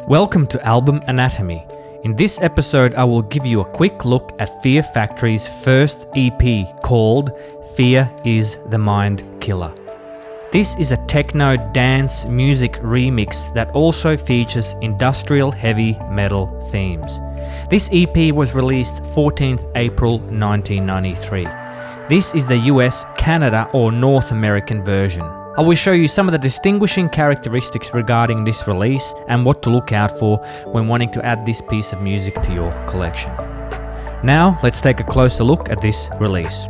Welcome to Album Anatomy. In this episode, I will give you a quick look at Fear Factory's first EP called Fear is the Mindkiller. This is a techno dance music remix that also features industrial heavy metal themes. This EP was released 14th April 1993. This is the US, Canada or North American version. I will show you some of the distinguishing characteristics regarding this release and what to look out for when wanting to add this piece of music to your collection. Now, let's take a closer look at this release.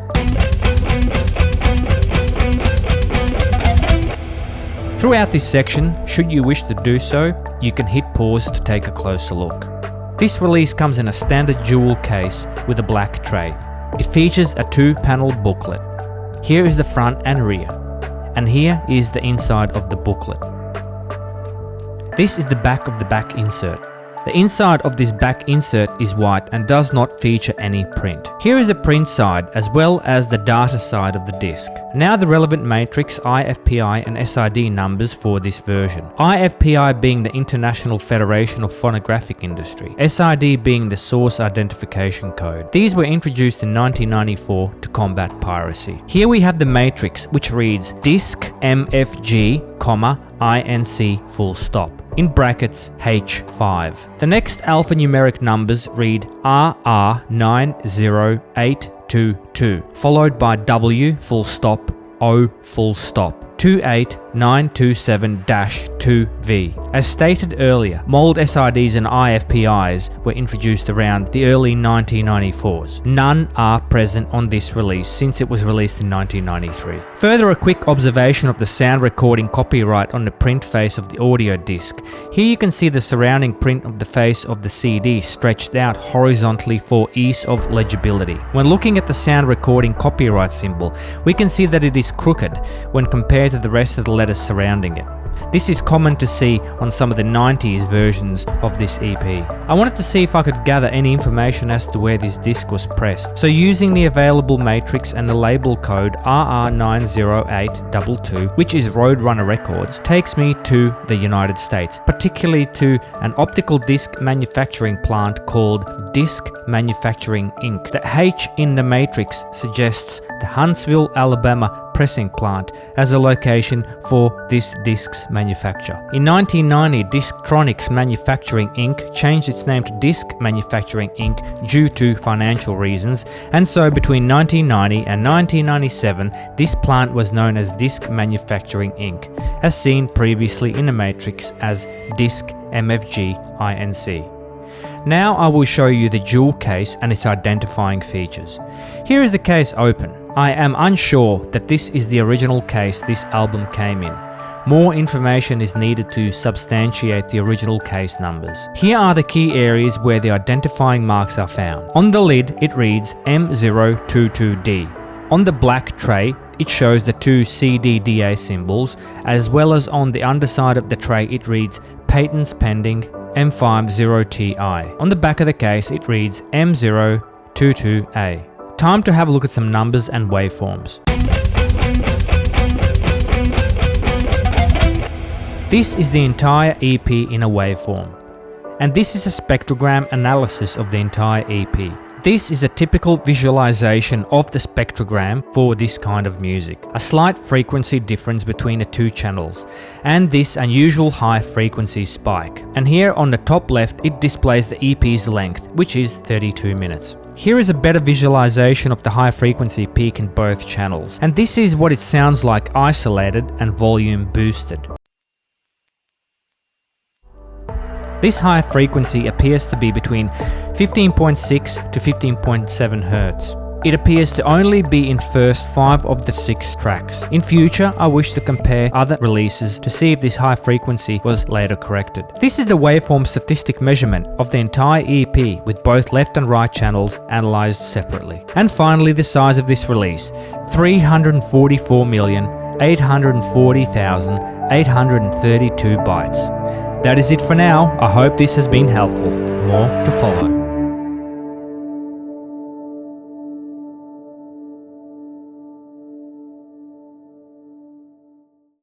Throughout this section, should you wish to do so, you can hit pause to take a closer look. This release comes in a standard jewel case with a black tray. It features a 2-panel booklet. Here is the front and rear. And here is the inside of the booklet. This is the back of the back insert. The inside of this back insert is white and does not feature any print. Here is the print side as well as the data side of the disc. Now the relevant matrix, IFPI and SID numbers for this version. IFPI being the International Federation of Phonographic Industry, SID being the Source Identification Code. These were introduced in 1994 to combat piracy. Here we have the matrix which reads disc MFG, INC full stop. In brackets H5. The next alphanumeric numbers read RR90822, followed by W full stop, O full stop, 28927-2V. As stated earlier, mold SIDs and IFPIs were introduced around the early 1994s. None are present on this release since it was released in 1993. Further, a quick observation of the sound recording copyright on the print face of the audio disc. Here you can see the surrounding print of the face of the CD stretched out horizontally for ease of legibility. When looking at the sound recording copyright symbol, we can see that it is crooked when compared to the rest of the letters surrounding it. This is common to see on some of the 90s versions of this EP. I wanted to see if I could gather any information as to where this disc was pressed. So using the available matrix and the label code RR90822, which is Roadrunner Records, takes me to the United States, particularly to an optical disc manufacturing plant called Disc Manufacturing Inc. The H in the matrix suggests the Huntsville, Alabama pressing plant as a location for this disc's manufacture. In 1990, Disctronics Manufacturing Inc. changed its name to Disc Manufacturing Inc. due to financial reasons, and so between 1990 and 1997, this plant was known as Disc Manufacturing Inc., as seen previously in the matrix as Disc MFG INC. Now I will show you the jewel case and its identifying features. Here is the case open. I am unsure that this is the original case this album came in. More information is needed to substantiate the original case numbers. Here are the key areas where the identifying marks are found. On the lid, it reads M022D. On the black tray, it shows the two CDDA symbols, as well as on the underside of the tray, it reads Patents Pending M50TI. On the back of the case, it reads M022A. Time to have a look at some numbers and waveforms. This is the entire EP in a waveform, and this is a spectrogram analysis of the entire EP. This is a typical visualization of the spectrogram for this kind of music. A slight frequency difference between the two channels, and this unusual high frequency spike. And here on the top left, it displays the EP's length, which is 32 minutes. Here is a better visualization of the high frequency peak in both channels, and this is what it sounds like isolated and volume boosted. This high frequency appears to be between 15.6 to 15.7 Hz. It appears to only be in first 5 of the 6 tracks. In future, I wish to compare other releases to see if this high frequency was later corrected. This is the waveform statistic measurement of the entire EP with both left and right channels analyzed separately. And finally, the size of this release, 344,840,832 bytes. That is it for now. I hope this has been helpful. More to follow.